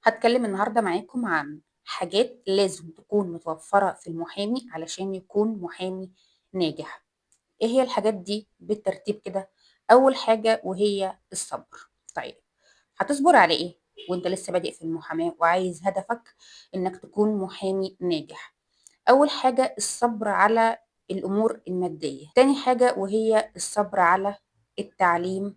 هاتكلم النهارده معاكم عن حاجات لازم تكون متوفرة في المحامي علشان يكون محامي ناجح. ايه هي الحاجات دي بالترتيب كده؟ اول حاجة وهي الصبر. طيب، هتصبر على ايه وانت لسه بادئ في المحاماة وعايز هدفك انك تكون محامي ناجح؟ اول حاجة الصبر على الامور المادية. تاني حاجة وهي الصبر على التعليم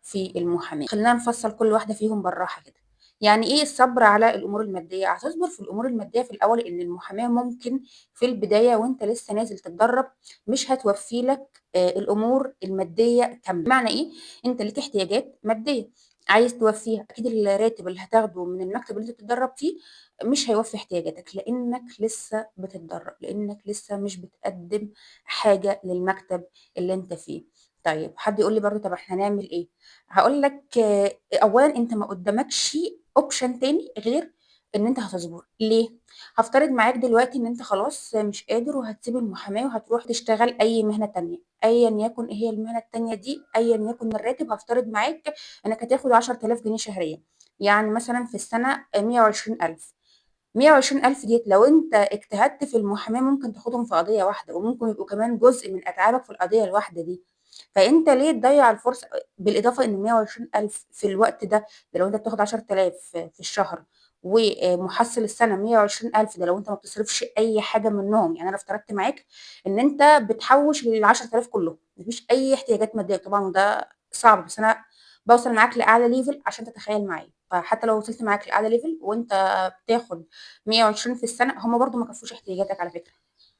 في المحاماة. خلينا نفصل كل واحدة فيهم بالراحة كده. يعني ايه الصبر على الامور المادية؟ هتصبر في الامور المادية في الاول، ان المحاماة ممكن في البداية وانت لسه نازل تتدرب مش هتوفي لك الامور المادية كاملة. معنى ايه؟ انت ليك احتياجات مادية عايز توفيها، اكيد الراتب اللي هتاخده من المكتب اللي انت بتتدرب فيه مش هيوفي احتياجاتك، لانك لسه بتتدرب، لانك لسه مش بتقدم حاجة للمكتب اللي انت فيه. طيب، حد يقول لي برضو طب احنا هنعمل ايه؟ هاقول لك أولًا أنت ما قدامكش option تاني غير إن أنت هتصبر. ليه؟ هافترض معاك دلوقتي إن أنت خلاص مش قادر وهتسيب المحاماة وهتروح تشتغل أي مهنة تانية، أيًا يكن إيه هي المهنة التانية دي، أيًا يكن الراتب. هافترض معاك إنك هتاخد 10.000 جنيه شهريًا، يعني مثلًا في السنة 120.000. 120.000 ديّة لو أنت اجتهدت في المحاماة ممكن تاخدهم في قضية واحدة، وممكن يبقوا كمان جزء من أتعابك في القضية الواحدة دي. فأنت ليه تضيّع الفرصة؟ بالإضافة إن 120.000 في الوقت ده لو أنت بتاخد 10.000 في الشهر، ومحصّل السنة 120.000، ده لو أنت ما بتصرفش أي حاجة منّهم. يعني أنا افترضت معاك إن أنت بتحوّش ال10.000 كلّهم، ما فيش أي احتياجات مادية طبعًا، وده صعب، بس أنا باوصل معاك لأعلى level عشان تتخيّل معايا. فحتى لو وصلت معاك لأعلى level وأنت بتاخد 120 في السنة، هم برضه ما كفّوش احتياجاتك على فكرة.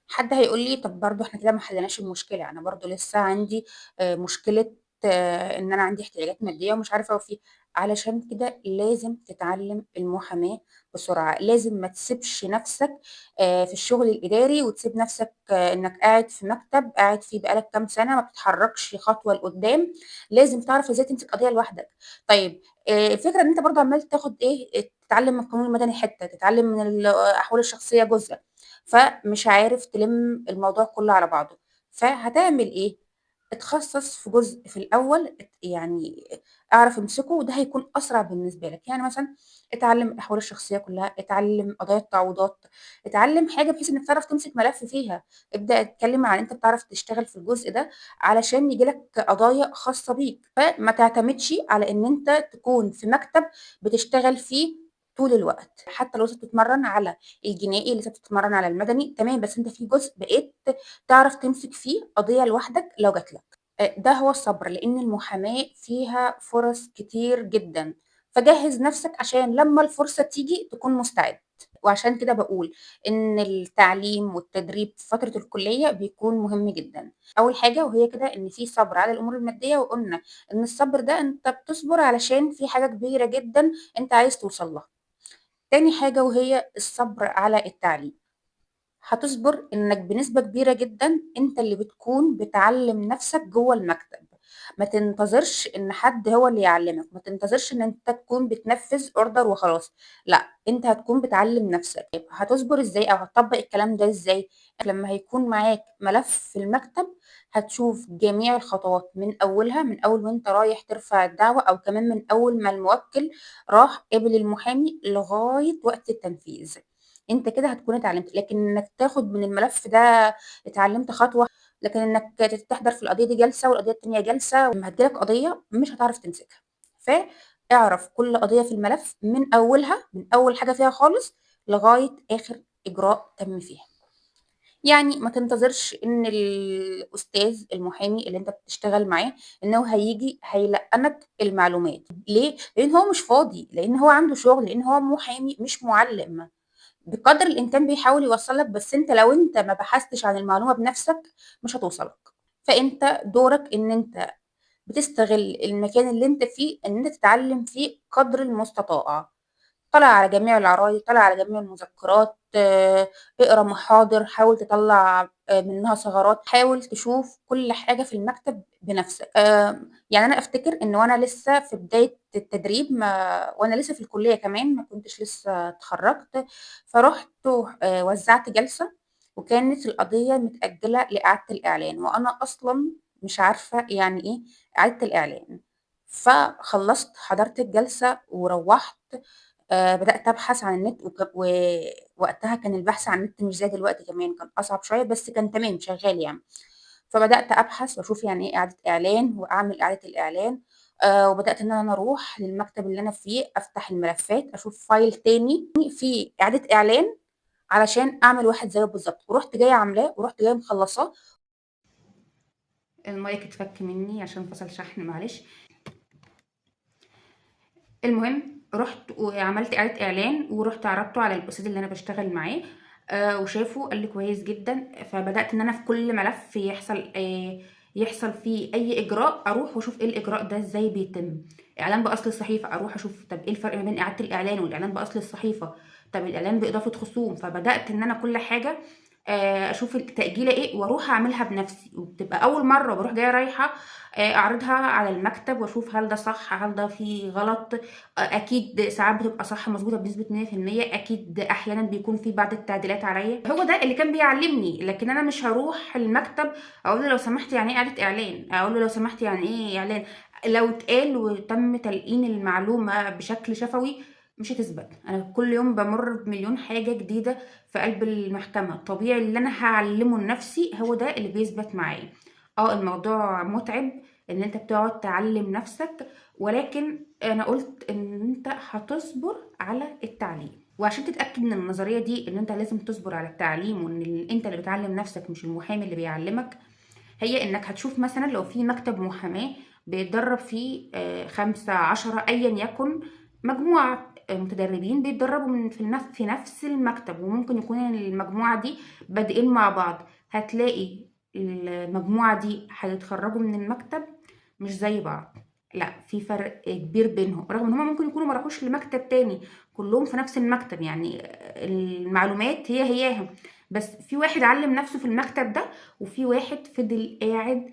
حد هيقول لي طب برضه إحنا كده ما حليناش المشكلة، أنا برضه لسه عندي مشكلة إن أنا عندي احتياجات مادية ومش عارفة أوفّيها. علشان كده لازم تتعلّم المحاماة بسرعة، لازم ما تسيبش نَفْسك في الشغل الإداري وتسيب نَفْسك إنّك قاعد في مكتب قاعد فيه بقى لك كام سَنة ما بتتحرّكش خطوة لقدّام. لازم تعرف إزاي تمسك قضية لوحدك. طيب، الفكرة إن أنت برضه عمّال تاخد إيه، تتعلّم من القانون المدني حتّة، تتعلّم من الأحوال الشخصية جزء، فمش عارف تلم الموضوع كله على بعضه. فهتعمل ايه؟ اتخصص في جزء في الاول، يعني اعرف امسكه، وده هيكون اسرع بالنسبه لك. يعني مثلا اتعلم الاحوال الشخصيه كلها، اتعلم قضايا التعويضات، اتعلم حاجه بحيث انك تعرف تمسك ملف فيها. ابدا اتكلم عن انت بتعرف تشتغل في الجزء ده علشان يجيلك قضايا خاصه بيك. فما تعتمدش على ان انت تكون في مكتب بتشتغل فيه طول الوقت. حتى لو انت بتتمرن على الجنائي، لسه بتتمرن على المدني تمام، بس انت في جزء بقيت تعرف تمسك فيه قضية لوحدك لو جات لك. ده هو الصبر، لأن المحاماة فيها فرص كتير جدًا، فجهّز نفسك عشان لمّا الفرصة تيجي تكون مستعد. وعشان كده باقول إن التعليم والتدريب في فترة الكلية بيكون مهم جدًا. أول حاجة وهي كده إن في صبر على الأمور المادية، وقُلنا إن الصبر ده أنت بتصبر علشان في حاجة كبيرة جدًا أنت عايز توصل لها. تاني حاجة وهي الصبر على التعليم. هتصبر إنك بنسبة كبيرة جدًا أنت اللي بتكون بتعلّم نَفْسك جوّه المكتب. ما تنتظرش إن حد هو اللي يعلّمك، ما تنتظرش إن أنت تكون بتنفّذ order وخلاص. لأ، أنت هتكون بتعلّم نَفْسك. طيب، هتصبر إزاي أو هتطبّق الكلام ده إزاي؟ لمّا هيكون معاك ملف في المكتب هتشوف جميع الخطوات من أولها، من أول وأنت رايح ترفع الدعوى، أو كمان من أول ما الموكِّل راح قابل المحامي لغاية وقت التنفيذ. أنت كده هتكون اتعلمت. لكن إنك تاخد من الملف ده اتعلمت خطوة، لكن إنك تحضر في القضية دي جلسة والقضية التانية جلسة، لمّا هتيجي لك قضية مش هتعرف تمسكها. فاعرف كل قضية في الملف من أولها، من أول حاجة فيها خالص لغاية آخر إجراء تم فيها. يعني ما تنتظرش إن الأستاذ المحامي اللي أنت بتشتغل معاه إن هو هييجي هيلقّنك المعلومات. ليه؟ لإن هو مش فاضي، لإن هو عنده شغل، لإن هو محامي مش مُعلِّم. بقدر الإمكان بيحاول يوصّل لك، بس أنت لو أنت ما بحثتش عن المعلومة بنَفْسك مش هتوصل لك. فأنت دورك إن أنت بتستغل المكان اللي أنت فيه إن أنت تتعلّم فيه قدر المستطاع. اطّلع على جميع العرايض، اطّلع على جميع المذكرات، اقرا محاضر، حاول تطلّع منها ثغرات، حاول تشوف كل حاجة في المكتب بنَفْسك. يعني أنا أفتكر إن وأنا لسه في بداية التدريب، وأنا لسه في الكلية كمان ما كنتش لسه اتخرّجت، فرُحت وزّعت جلسة، وكانت القضية متأجّلة لإعادة الإعلان، وأنا أصلًا مش عارفة يعني إيه إعادة الإعلان. فخلّصت حضرت الجلسة وروّحت. بدأت أبحث عن النت ووقتها كان البحث عن النت مش زي دلوقتي، كمان كان أصعب شوية بس كان تمام شغال يعني. فبدأت أبحث وأشوف يعني إيه إعادة إعلان وأعمل إعادة الإعلان. وبدأت إن أنا أروح للمكتب اللي أنا فيه أفتح الملفات أشوف فايل تاني فيه إعادة إعلان علشان أعمل واحد زيه بالظبط، ورحت جاية عاملاه ورحت جاية مخلصاه. المايك اتفك مني عشان فصل شحن، معلش. المهم رحت وعملت إعادة إعلان ورحت عرضته على الأستاذ اللي أنا بشتغل معاه. وشافه قال لي كويس جدا. فبدأت إن أنا في كل ملف يحصل فيه أي إجراء أروح وأشوف إيه الإجراء ده إزاي بيتم. إعلان بأصل الصحيفة أروح أشوف طب إيه الفرق ما بين إعادة الإعلان والإعلان بأصل الصحيفة، طب الإعلان بإضافة خصوم. فبدأت إن أنا كل حاجة أشوف التأجيلة إيه وأروح أعملها بنفسي، وبتبقى أول مرة بروح جاية رايحة أعرضها على المكتب وأشوف هل ده صح هل ده فيه غلط. أكيد ساعات بتبقى صح مضبوطة بنسبة 100%، أكيد أحيانًا بيكون في بعض التعديلات عليَّ. هو ده اللي كان بيعلّمني، لكن أنا مش هاروح المكتب أقول له لو سمحت يعني إيه إعادة إعلان، أقول له لو سمحت يعني إيه إعلان. لو اتقال وتم تلقين المعلومة بشكل شفوي مش هتثبت. أنا كل يوم بامُر بمليون حاجة جديدة في قلب المحكمة، طبيعي اللي أنا هاعلّمه لنفسي هو ده اللي بيثبت معايا. الموضوع مُتعب إن أنت بتقعد تعلّم نفسك، ولكن أنا قُلت إن أنت هتصبر على التعليم. وعشان تتأكد من النظرية دي إن أنت لازم تصبر على التعليم وإن أنت اللي بتعلّم نفسك مش المحامي اللي بيعلّمك، هي إنك هتشوف مثلًا لو في مكتب محاماة بيتدرّب فيه 5، 10 أيًا يكن، مجموعة متدربين بيتدرّبوا في نفس المكتب، وممكن يكون المجموعة دي بادئين مع بعض. هتلاقي المجموعة دي هيتخرّجوا من المكتب مش زي بعض، لأ في فرق كبير بينهم، رغم إن هُم ممكن يكونوا ما راحوش لمكتب تاني، كلّهم في نفس المكتب، يعني المعلومات هياها، بس في واحد علّم نفسه في المكتب ده وفي واحد فضل قاعد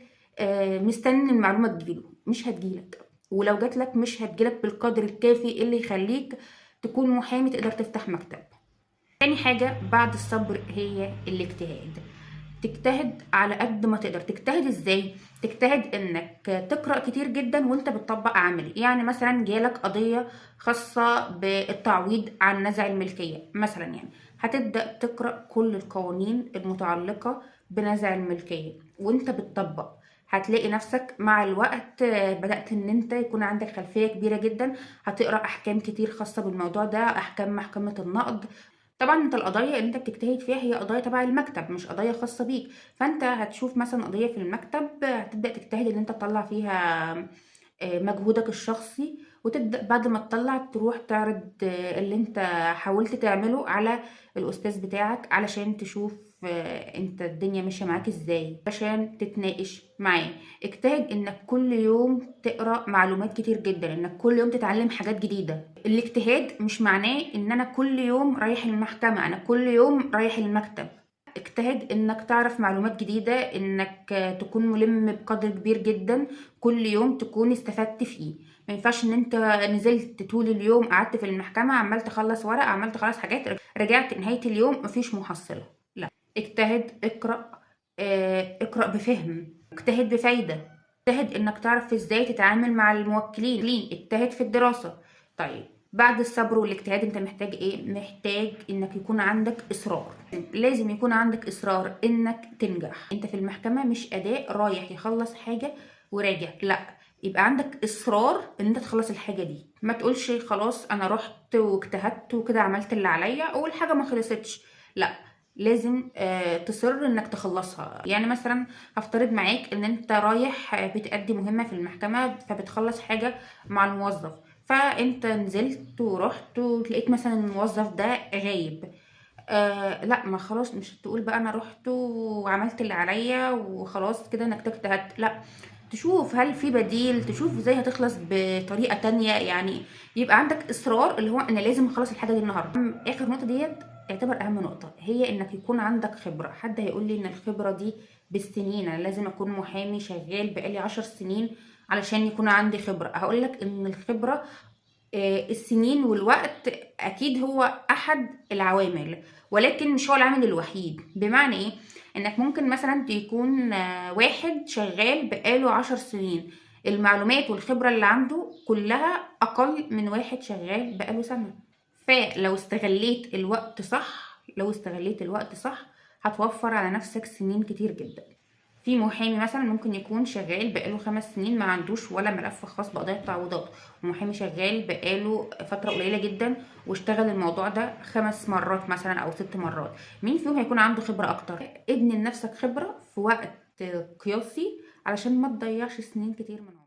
مستني المعلومة تيجي له، مش هتيجي لك، ولو جات لك مش هتيجي لك بالقدر الكافي اللي يخلّيك تكون محامي تقدر تفتح مكتب. تاني حاجة بعد الصبر هي الاجتهاد. تجتهد على قد ما تقدر. تجتهد ازاي؟ تجتهد انك تقرأ كتير جدا وانت بتطبق عملي. يعني مثلا جالك قضية خاصة بالتعويض عن نزع الملكية مثلا، يعني هتبدأ تقرأ كل القوانين المتعلقة بنزع الملكية وانت بتطبق. هتلاقي نفسك مع الوقت بدأت ان انت يكون عندك خلفية كبيرة جدا. هتقرأ احكام كتير خاصة بالموضوع ده، احكام محكمة النقض. طبعًا أنت القضايا اللي أنت بتجتهد فيها هي قضايا تبع المكتب مش قضايا خاصة بيك، فأنت هتشوف مثلًا قضية في المكتب هتبدأ تجتهد إن أنت تطلّع فيها مجهودك الشخصي، وتبدأ بعد ما تطلّع تروح تعرض اللي أنت حاولت تعمله على الأستاذ بتاعك علشان تشوف أنت الدنيا ماشية معاك إزاي، عشان تتناقش معاه. اجتهد إنك كل يوم تقرا معلومات كتير جدًا، إنك كل يوم تتعلم حاجات جديدة. الاجتهاد مش معناه إن أنا كل يوم رايح المحكمة، أنا كل يوم رايح المكتب. اجتهد إنك تعرف معلومات جديدة، إنك تكون ملم بقدر كبير جدًا كل يوم تكون استفدت فيه. ما ينفعش إن أنت نزلت طول اليوم قعدت في المحكمة عمّال تخلّص ورق، عمّال تخلّص حاجات، رجعت نهاية اليوم ما فيش محصلة. لأ، اجتهد، اقرأ بفهم، اجتهد بفايدة، اجتهد إنك تعرف إزاي تتعامل مع الموكلين، اجتهد في الدراسة. طيب بعد الصبر والاجتهاد أنت محتاج إيه؟ محتاج إنك يكون عندك إصرار. لازم يكون عندك إصرار إنك تنجح. أنت في المحكمة مش أداء رايح يخلص حاجة وراجع، لأ، يبقى عندك إصرار إن أنت تخلص الحاجة دي. ما تقولش خلاص أنا رحت واجتهدت وكده عملت اللي عليا والحاجة ما خلصتش، لأ، لازم تصر إنك تخلصها. يعني مثلا هفترض معاك إن أنت رايح بتأدي مهمة في المحكمة فبتخلص حاجة مع الموظف، فأنت نزلت ورحت ولقيت مثلا الموظف ده غايب. لأ، ما خلاص مش هتقول بقى أنا رُحت وعملت اللي عليَّ وخلاص كده أنا اجتهدت، لأ، تشوف هل في بديل، تشوف إزاي هتخلص بطريقة تانية، يعني يبقى عندك إصرار اللي هو أنا لازم أخلّص الحاجة دي النهارده. آخر نقطة ديّة يعتبر أهم نقطة، هي إنك يكون عندك خبرة. حد هيقول لي إن الخبرة دي بالسنين، أنا لازم أكون محامي شغال بقى لي 10 سنين علشان يكون عندي خبرة. هاقول لك إن الخبرة السنين والوقت أكيد هو أحد العوامل، ولكن مش هو العامل الوحيد. بمعنى إيه؟ إنك ممكن مثلًا يكون واحد شغال بقى له 10 سنين، المعلومات والخبرة اللي عنده كلها أقل من واحد شغال بقى له سنة، فلو استغليت الوقت صح، هتوفر على نفسك سنين كتير جدا. في محامي مثلا ممكن يكون شغال بقاله 5 سنين ما عندوش ولا ملف خاص بقضايا التعويضات، ومحامي شغال بقاله فترة قليلة جدا واشتغل الموضوع ده 5 مرات مثلا أو 6 مرات. مين فيهم هيكون عنده خبرة أكتر؟ ابني لنفسك خبرة في وقت قياسي علشان ما تضيعش سنين كتير من